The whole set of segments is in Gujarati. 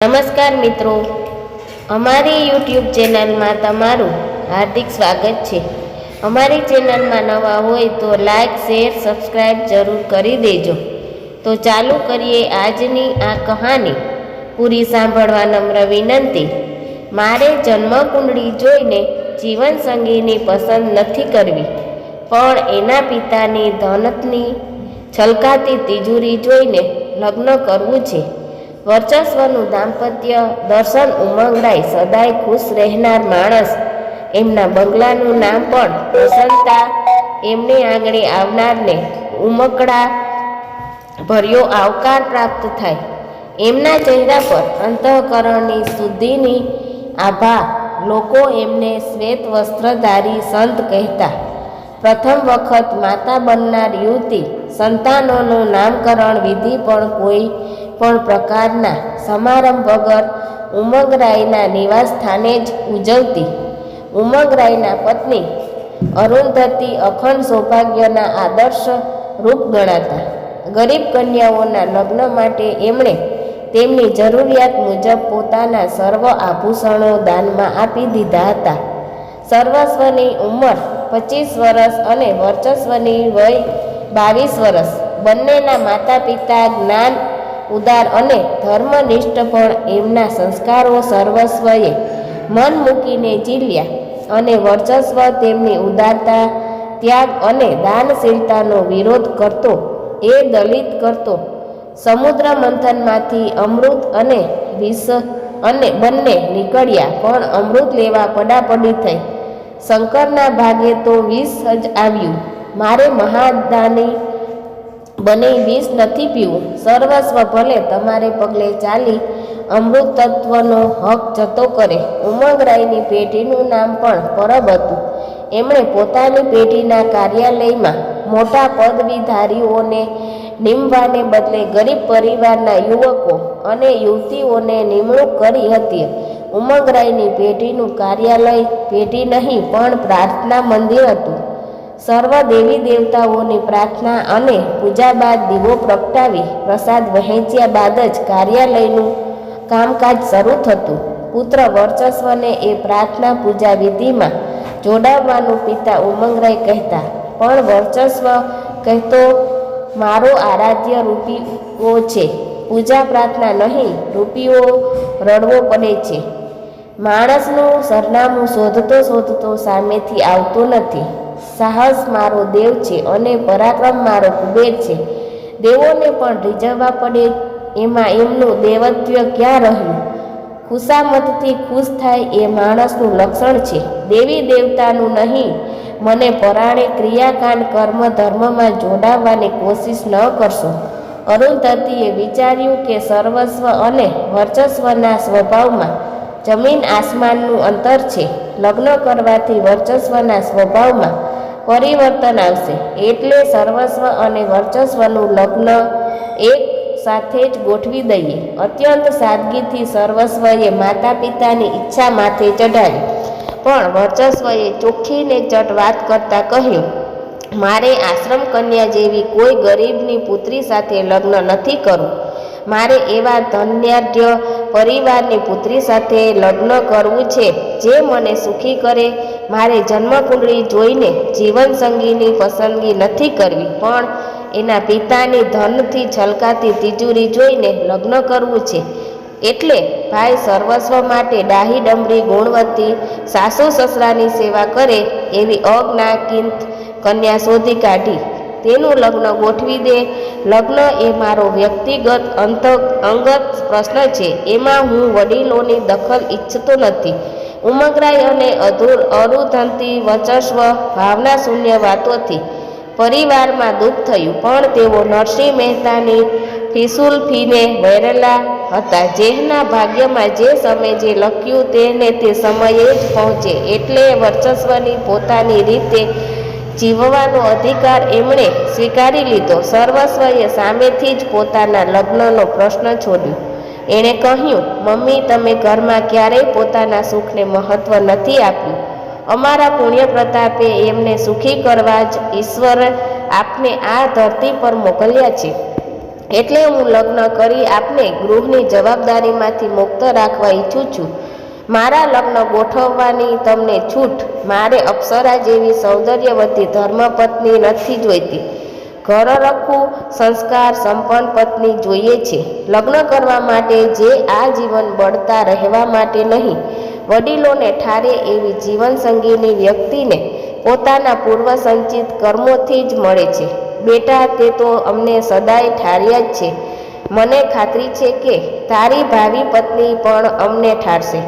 નમસ્કાર મિત્રો, અમારી યુટ્યુબ ચેનલમાં તમારું હાર્દિક સ્વાગત છે। અમારી ચેનલમાં નવા હોય તો લાઈક, શેર, સબસ્ક્રાઈબ જરૂર કરી દેજો। તો ચાલુ કરીએ આજની આ કહાની। પૂરી સાંભળવા નમ્ર વિનંતી। મારે જન્મકુંડળી જોઈને જીવનસંગીની પસંદ નથી કરવી, પણ એના પિતાની ધનની છલકાતી તિજોરી જોઈને લગ્ન કરવું છે। વર્ચસ્વનું દાંપત્ય દર્શન ઉમંગરાય સદાય ખુશ રહેનાર માણસ, એમના બંગલાનું નામ પણ પ્રસન્નતા, એમને આંગણે આવનારને ઉમકડા ભર્યો આવકાર પ્રાપ્ત થાય। એમના ચહેરા પર અંતઃકરણની શુદ્ધિની આભા, લોકો એમને શ્વેત વસ્ત્રધારી સંત કહેતા। પ્રથમ વખત માતા બનનાર યુવતી સંતાનોનું નામકરણ વિધિ પણ કોઈ પણ પ્રકારના સમારંભ વગર ઉમંગરાયના નિવાસ સ્થાને જ ઉજવતી। ઉમંગરાયના પત્ની અરુંધતી અખંડ સૌભાગ્યના આદર્શ રૂપ ગણાતા। ગરીબ કન્યાઓના લગ્ન માટે એમણે તેમની જરૂરિયાત મુજબ પોતાના સર્વ આભૂષણો દાનમાં આપી દીધા હતા। સર્વસ્વની ઉંમર 25 વર્ષ અને વર્ચસ્વની વય 22 વર્ષ। બંનેના માતા પિતા જ્ઞાન ઉદાર અને ધર્મનિષ્ઠ, પણ એમના સંસ્કારો સર્વસ્વએ મન મૂકીને ઝીલ્યા, અને વર્ચસ્વ તેમની ઉદારતા, ત્યાગ અને દાનશીલતાનો વિરોધ કરતો, એ દલિત કરતો। સમુદ્ર મંથનમાંથી અમૃત અને વિષ અને બંને નીકળ્યા, પણ અમૃત લેવા પડાપડી થઈ। શંકરના ભાગે તો વિષ જ આવ્યું। મારે મહાદાની બની વિષ નથી પીવું। સર્વસ્વ ભલે તમારે પગલે ચાલી અમૃત તત્વનો હક જતો કરે। ઉમંગરાયની પેઢીનું નામ પણ પરબ હતું। એમણે પોતાની પેઢીના કાર્યાલયમાં મોટા પદવીધારીઓને નીમવાને બદલે ગરીબ પરિવારના યુવકો અને યુવતીઓને નિમણૂક કરી હતી। ઉમંગરાયની પેઢીનું કાર્યાલય પેઢી નહીં પણ પ્રાર્થના મંદિર હતું। સર્વ દેવી દેવતાઓની પ્રાર્થના અને પૂજા બાદ દીવો પ્રગટાવી પ્રસાદ વહેંચ્યા બાદ જ કાર્યાલયનું કામકાજ શરૂ થતું। પુત્ર વર્ચસ્વને એ પ્રાર્થના પૂજા વિધિમાં જોડાવવાનું પિતા ઉમંગરાય કહેતા, પણ વર્ચસ્વ કહેતો, મારો આરાધ્ય રૂપિયો છે, પૂજા પ્રાર્થના નહીં, રૂપિયો રડવો પડે છે। માણસનું સરનામું શોધતો શોધતો સામેથી આવતો નથી। સાહસ મારો દેવ છે અને પરાક્રમ મારો કુબેર છે। દેવોને પણ રીઝવવા પડે, એમાં એમનું દેવત્વ ક્યાં રહ્યું? ખુશામતથી ખુશ થાય એ માણસનું લક્ષણ છે, દેવી દેવતાનું નહીં। મને પરાણે ક્રિયાકાંડ કર્મ ધર્મમાં જોડાવવાની કોશિશ ન કરશો। અરુંધતીએ વિચાર્યું કે સર્વસ્વ અને વર્ચસ્વના સ્વભાવમાં જમીન આસમાનનું અંતર છે। લગ્ન કરવાથી વર્ચસ્વના સ્વભાવમાં પરિવર્તન આવશે, એટલે સર્વસ્વ અને વર્ચસ્વનું લગ્ન એક સાથે જ ગોઠવી દઈએ। અત્યંત સાદગીથી સર્વસ્વએ માતા પિતાની ઈચ્છા માથે ચઢાવી, પણ વર્ચસ્વએ ચોખ્ખીને ચટ વાત કરતા કહ્યું, મારે આશ્રમ કન્યા જેવી કોઈ ગરીબની પુત્રી સાથે લગ્ન નથી કરવું। મારે એવા ધનાઢ્ય પરિવારની પુત્રી સાથે લગ્ન કરવું છે જે મને સુખી કરે। મારે જન્મકુંડળી જોઈને જીવનસંગીની પસંદગી નથી કરવી, પણ એના પિતાની ધનથી છલકાતી તિજોરી જોઈને લગ્ન કરવું છે। એટલે ભાઈ સર્વસ્વ માટે ડાહી ડમરી ગુણવતી સાસુ સસરાની સેવા કરે એવી અજ્ઞાકિંત કન્યા શોધી કાઢી, તેનું લગ્ન ગોઠવી દે। લગ્ન એ મારો વ્યક્તિગત અંગત પ્રશ્ન છે, એમાં હું વડીલોની દખલ ઈચ્છતો નથી। ઉમંગરાય અને અરુંધતી વર્ચસ્વ ભાવના શૂન્ય વાતોથી પરિવારમાં દુઃખ થયું, પણ તેઓ નરસિંહ મહેતાની ફિસુલ્ફીને વરેલા હતા। જેના ભાગ્યમાં જે સમયે જે લખ્યું તેને તે સમયે જ પહોંચે, એટલે વર્ચસ્વની પોતાની રીતે જીવવાનો અધિકાર એમણે સ્વીકારી લીધો। સર્વસ્વએ સામેથી જ પોતાના લગ્નનો પ્રશ્ન છોડ્યો। એણે કહ્યું, મમ્મી, તમે ઘરમાં ક્યારેય પોતાના સુખને મહત્વ નથી આપ્યું। અમારા પુણ્ય પ્રતાપે એમને સુખી કરવા જ ઈશ્વરે આપને આ ધરતી પર મોકલ્યા છે। એટલે હું લગ્ન કરી આપને ગૃહની જવાબદારીમાંથી મુક્ત રાખવા ઈચ્છું છું. મારા લગ્ન ગોઠવવાની તમને છૂટ. મારે અપ્સરા જેવી સૌંદર્યવતી ધર્મપત્ની નથી જોઈતી. ઘર રખવું સંસ્કાર સંપન્ન પત્ની જોઈએ છે. લગ્ન કરવા માટે જે આ જીવન બળતા રહેવા માટે નહીં, વડીલોને ઠારે એવી જીવનસંગીની વ્યક્તિને પોતાના પૂર્વ સંચિત કર્મોથી જ મળે છે. બેટા, તે તો અમને સદાય ઠાર્યા જ છે. મને ખાતરી છે કે તારી ભાવિ પત્ની પણ અમને ઠારશે.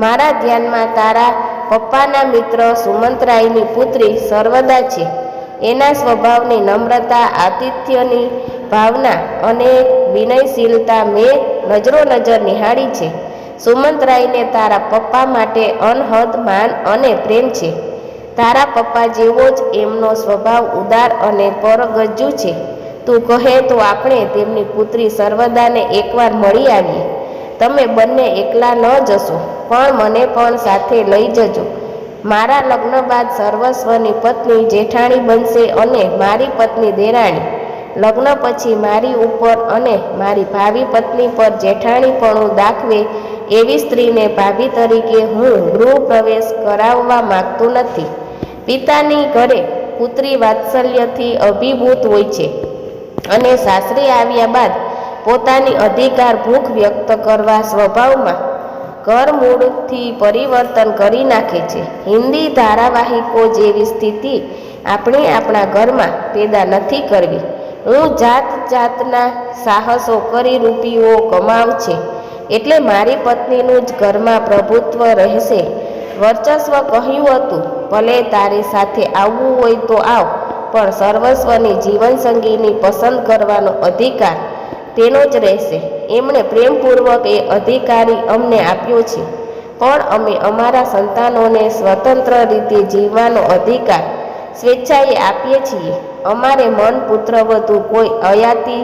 મારા ધ્યાનમાં તારા પપ્પાના મિત્ર સુમંતરાયની પુત્રી સર્વદા છે. એના સ્વભાવની નમ્રતા, આતિથ્યની ભાવના અને વિનયશીલતા મેં નજર નિહાળી છે. સુમંતરાયને તારા પપ્પા માટે અનહદ માન અને પ્રેમ છે. તારા પપ્પા જેવો જ એમનો સ્વભાવ ઉદાર અને પરગજ્જુ છે. તું કહે તો આપણે તેમની પુત્રી સર્વદાને એકવાર મળી આવીએ. તમે બંને એકલા ન જશો, પણ મને પણ સાથે લઈ જજો. મારા લગ્ન બાદ સર્વસ્વની પત્ની જેઠાણી બનશે અને મારી પત્ની દેરાણી. લગ્ન પછી મારી ઉપર અને મારી ભાવિ પત્ની પર જેઠાણીપણું દાખવે એવી સ્ત્રીને ભાભી તરીકે હું ગૃહ પ્રવેશ કરાવવા માંગતો નથી. પિતાની ઘરે પુત્રી વાત્સલ્યથી અભિભૂત હોય છે અને સાસરે આવ્યા બાદ પોતાની અધિકાર ભૂખ વ્યક્ત કરવા સ્વભાવમાં કરમૂળથી પરિવર્તન કરી નાખે છે. હિન્દી ધારાવાહિકો જેવી સ્થિતિ આપણે આપણા ઘરમાં પેદા નથી કરવી. હું જાતના સાહસો કરી રૂપિયો કમાવ છે, એટલે મારી પત્નીનું જ ઘરમાં પ્રભુત્વ રહેશે. વર્ચસ્વ કહ્યું હતું, ભલે તારી સાથે આવવું હોય તો આવ, પણ સર્વસ્વની જીવનસંગીની પસંદ કરવાનો અધિકાર તેનો જ રહેશે. એમણે પ્રેમપૂર્વક એ અધિકારી અમને આપ્યો છે, પણ અમે અમારા સંતાનોને સ્વતંત્ર રીતે જીવવાનો અધિકાર સ્વેચ્છાએ આપીએ છીએ. અમારે મન પુત્રવધુ કોઈ અયાતી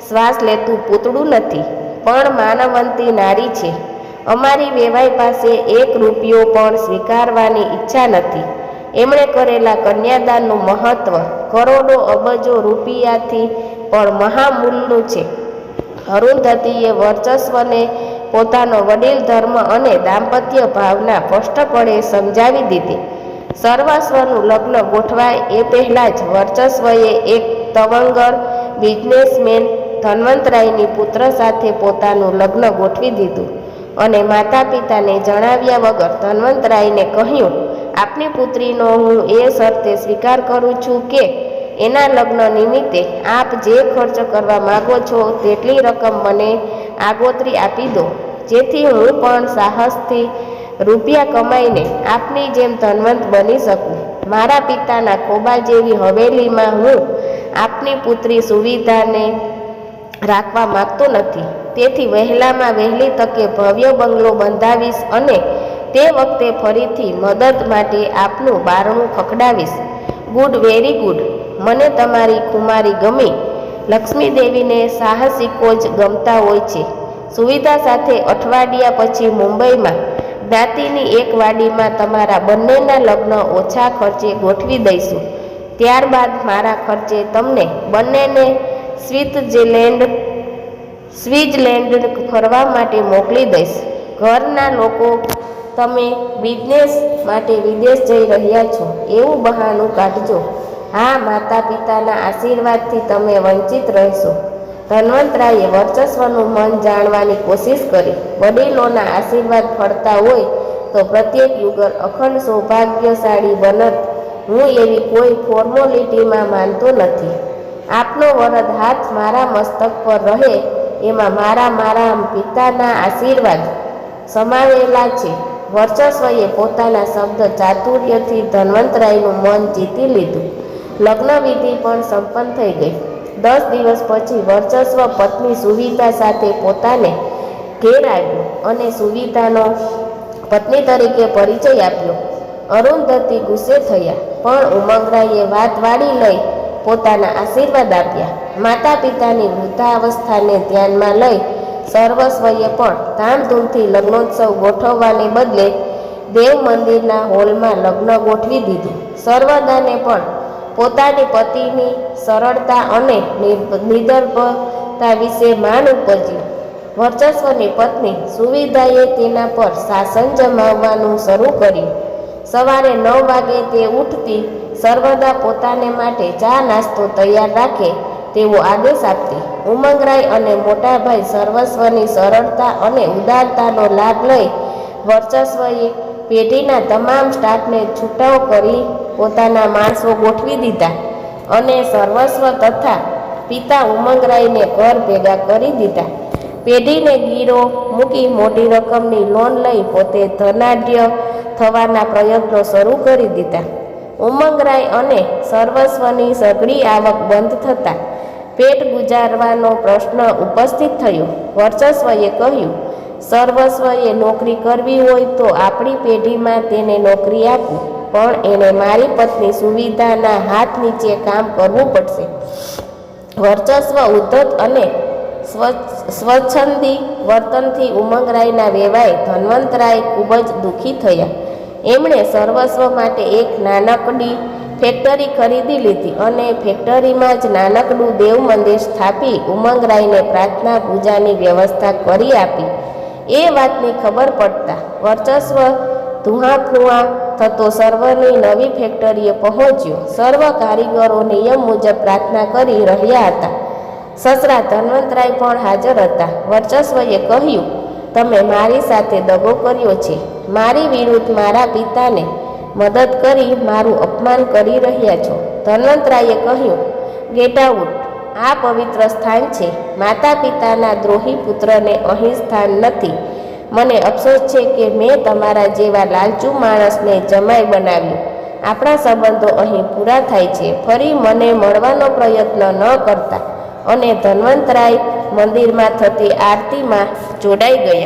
શ્વાસ લેતું પૂતળું નથી, પણ માનવંતી નારી છે. અમારી વેવાઈ પાસે એક રૂપિયો પણ સ્વીકારવાની ઈચ્છા નથી. એમણે કરેલા કન્યાદાનનું મહત્વ કરોડો અબજો રૂપિયાથી પણ મહામૂલ્યનું છે. અરુંધતીએ વર્ચસ્વને પોતાનો વડીલ ધર્મ અને દાંપત્ય ભાવના સ્પષ્ટપણે સમજાવી દીધી. સર્વસ્વનું લગ્ન ગોઠવાય એ પહેલાં જ વર્ચસ્વએ એક તવંગર બિઝનેસમેન ધન્વંતરાયની પુત્ર સાથે પોતાનું લગ્ન ગોઠવી દીધું અને માતા પિતાને જણાવ્યા વગર ધન્વંતરાયને કહ્યું, આપની પુત્રીનો હું એ શરતે સ્વીકાર કરું છું કે એના લગ્ન નિમિત્તે આપ જે ખર્ચ કરવા માગો છો તેટલી રકમ મને આગોતરી આપી દો, જેથી હું પણ સાહસથી રૂપિયા કમાઈને આપની જેમ ધનવંત બની શકું. મારા પિતાના ખોબા જેવી હવેલીમાં હું આપની પુત્રી સુવિધાને રાખવા માંગતો નથી. તેથી વહેલામાં વહેલી તકે ભવ્ય બંગલો બંધાવીશ અને તે વખતે ફરીથી મદદ માટે આપનું બારણું ખખડાવીશ. Good, very good. મને તમારી કુમારી ગમી. લક્ષ્મીદેવીને સાહસિકો જ ગમતા હોય છે. સુવિધા સાથે અઠવાડિયા પછી મુંબઈમાં જ્ઞાતિની એક વાડીમાં તમારા બંનેના લગ્ન ઓછા ખર્ચે ગોઠવી દઈશું. ત્યારબાદ મારા ખર્ચે તમને બંનેને સ્વિટ્ઝરલેન્ડ ફરવા માટે મોકલી દઈશ. ઘરના લોકો તમે બિઝનેસ માટે વિદેશ જઈ રહ્યા છો એવું બહાનું કાઢજો. હા, માતા પિતાના આશીર્વાદથી તમે વંચિત રહેશો. ધન્વંતરાયે વર્ચસ્વનું મન જાણવાની કોશિશ કરી. વડીલોના આશીર્વાદ ફળતા હોય તો પ્રત્યેક યુગલ અખંડ સૌભાગ્યશાળી બનત. હું એવી કોઈ ફોર્મેલિટીમાં માનતો નથી. આપનો વરદ હાથ મારા મસ્તક પર રહે એમાં મારા પિતાના આશીર્વાદ સમાવેલા છે. વર્ચસ્વએ પોતાના શબ્દ ચાતુર્યથી ધન્વંતરાયનું મન જીતી લીધું. લગ્ન વિધિ પણ સંપન્ન થઈ ગઈ. 10 દિવસ પછી વર્ચસ્વ પત્ની સુવિધા સાથે પોતાને ઘેર આવ્યો અને સુવિધાનો પત્ની તરીકે પરિચય આપ્યો. અરુંધતી ગુસ્સે થયા, પણ ઉમંગરાયે વાત વાળી લઈ પોતાના આશીર્વાદ આપ્યા. માતા પિતાની વૃદ્ધાવસ્થાને ધ્યાનમાં લઈ સર્વસ્વએ પણ ધામધૂમથી લગ્નોત્સવ ગોઠવવાને બદલે દેવ મંદિરના હોલમાં લગ્ન ગોઠવી દીધું. સર્વદાને પણ પોતાની પતિની સરળતા અને નિર્દર્ભ તા વિશે માન ઉપજ્યું. વર્ચસ્વની પત્ની સુવિધાએ તેના પર શાસન જમાવવાનું શરૂ કર્યું. સવારે 9 વાગે તે ઉઠતી, સર્વદા પોતાને માટે ચા નાસ્તો તૈયાર રાખે તેવો આદેશ આપતી. ઉમંગરાય અને મોટાભાઈ સર્વસ્વની સરળતા અને ઉદારતાનો લાભ લઈ વર્ચસ્વએ પેઢીના તમામ સ્ટાફને છૂટાવ કરી પોતાના માણસો ગોઠવી દીધા અને સર્વસ્વ તથા પિતા ઉમંગરાયને ઘર ભેગા કરી દીધા. પેઢીને ગીરો મૂકી મોટી રકમની લોન લઈ પોતે ધનાઢ્ય થવાના પ્રયત્નો શરૂ કરી દીધા. ઉમંગરાય અને સર્વસ્વની સઘળી આવક બંધ થતાં પેટ ગુજારવાનો પ્રશ્ન ઉપસ્થિત થયો. વર્ચસ્વએ કહ્યું, સર્વસ્વએ નોકરી કરવી હોય તો આપણી પેઢીમાં તેને નોકરી આપું, પણ એને મારી પત્ની સુવિધાના હાથ નીચે કામ કરવું પડશે. વર્ચસ્વ ઉદ્ધત અને સ્વચ્છંદી વર્તનથી ઉમંગરાયના વેવાય ધનવંતરાય ખૂબ જ દુઃખી થયા. એમણે સર્વસ્વ માટે એક નાનકડી ફેક્ટરી ખરીદી લીધી અને ફેક્ટરીમાં જ નાનકડું દેવ મંદિર સ્થાપી ઉમંગરાયને પ્રાર્થના પૂજાની વ્યવસ્થા કરી આપી. એ વાતની ખબર પડતા વર્ચસ્વ ધુઆફુઆ થતો સર્વની નવી ફેક્ટરીએ પહોંચ્યો. સર્વ કારીગરો નિયમ મુજબ પ્રાર્થના કરી રહ્યા હતા. સસરા ધનવંતરાય પણ હાજર હતા. વર્ચસ્વએ કહ્યું, તમે મારી સાથે દગો કર્યો છે. મારી વિરુદ્ધ મારા પિતાને મદદ કરી મારું અપમાન કરી રહ્યા છો. ધનવંતરાયે કહ્યું, ગેટ આઉટ. આ પવિત્ર સ્થાન છે. માતા પિતાના દ્રોહી પુત્રને અહીં સ્થાન નથી. મને અફસોસ છે કે મેં તમારા જેવા લાલચુ માણસને જમાઈ બનાવ્યું. આપણા સંબંધો અહીં પૂરા થાય છે. ફરી મને મળવાનો પ્રયત્ન ન કરતા. અને ધનવંતરાય મંદિરમાં થતી આરતીમાં જોડાઈ ગયા.